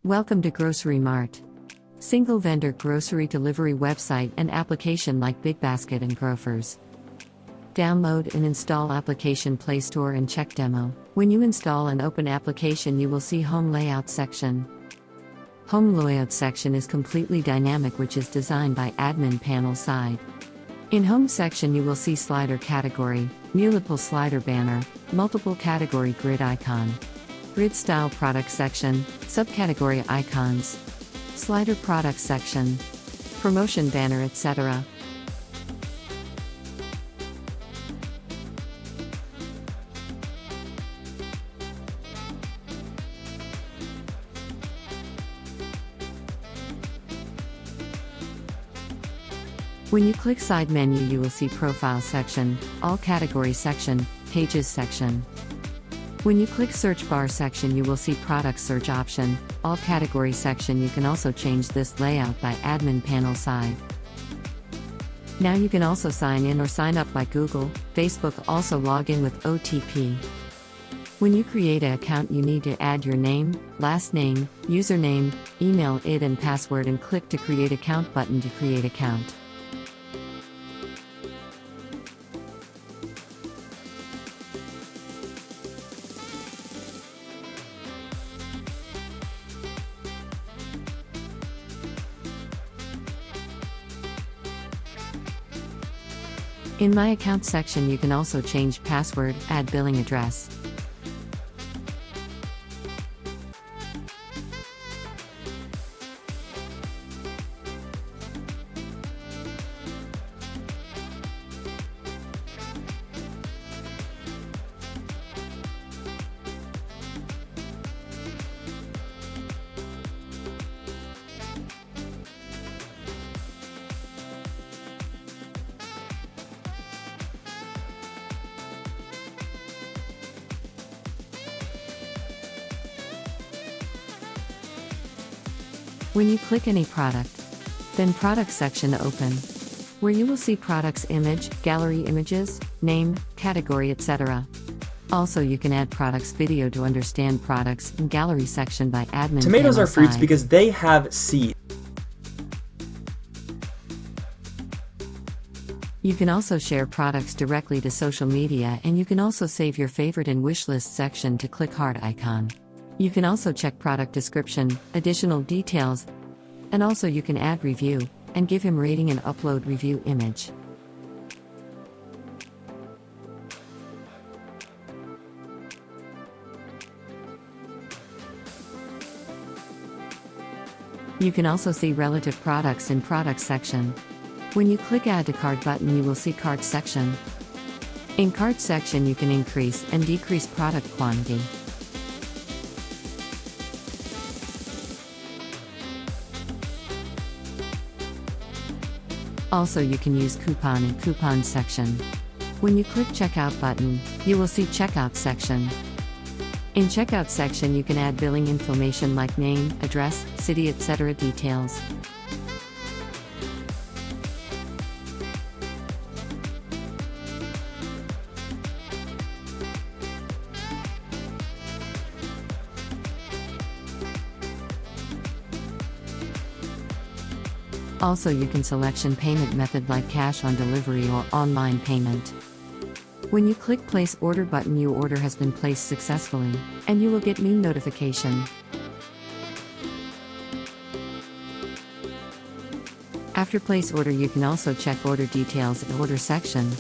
Welcome to Grocery Mart. Single vendor grocery delivery website and application like Big Basket and Grofers. Download and install application Play Store and check demo. When you install and open application, you will see Home Layout section. Home Layout section is completely dynamic, which is designed by admin panel side. In Home section you will see slider category, multiple slider banner, multiple category grid icon. Grid style product section, subcategory icons. Slider product section. Promotion banner, etc. When you click side menu you will see profile section, all category section, pages section. When you click search bar section you will see product search option, all category section. You can also change this layout by admin panel side. Now you can also sign in or sign up by Google, Facebook, also log in with OTP. When you create an account you need to add your name, last name, username, email ID and password and click to create account button to create account. In My Account section you can also change password, add billing address. When you click any product, then product section open, where you will see products image, gallery images, name, category, etc. Also you can add products video to understand products in gallery section by admin. Tomatoes are fruits side. because they have seeds. You can also share products directly to social media, and you can also save your favorite in wishlist section to click heart icon. You can also check product description, additional details, and also you can add review, and give him rating and upload review image. You can also see relative products in product section. When you click add to cart button you will see cart section. In cart section you can increase and decrease product quantity. Also you can use coupon in coupon section. When you click checkout button, you will see checkout section. In checkout section you can add billing information like name, address, city, etc. details. Also you can selection payment method like cash on delivery or online payment. When you click place order button your order has been placed successfully, and you will get new notification. After place order you can also check order details in order section,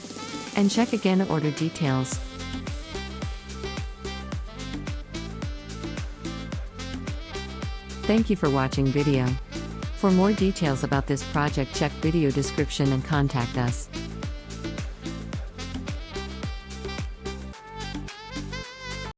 and check again order details. Thank you for watching video. For more details about this project check video description and contact us.